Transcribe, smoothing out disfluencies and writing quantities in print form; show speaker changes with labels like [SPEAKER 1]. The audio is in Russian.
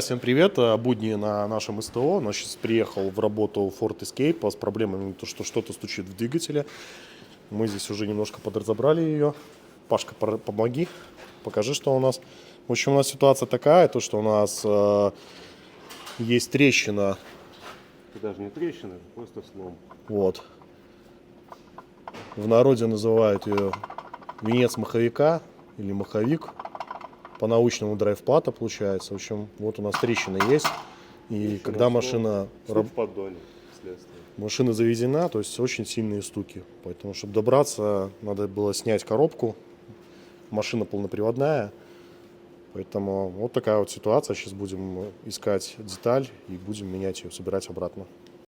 [SPEAKER 1] Всем привет, будни на нашем СТО. У нас сейчас приехал в работу Ford Escape с проблемами, то, что что-то стучит в двигателе. Мы здесь уже немножко подразобрали ее. Пашка, помоги, покажи, что у нас. В общем, у нас ситуация такая, то, что у нас есть трещина.
[SPEAKER 2] Это даже не трещина, это просто слом.
[SPEAKER 1] Вот. В народе называют ее венец маховика или маховик. По-научному драйв-плата получается. В общем, вот у нас трещина есть. И когда машина...
[SPEAKER 2] В поддоне, следствие.
[SPEAKER 1] Машина заведена, то есть очень сильные стуки. Поэтому, чтобы добраться, надо было снять коробку. Машина полноприводная. Поэтому вот такая вот ситуация. Сейчас будем искать деталь и будем менять ее, собирать обратно.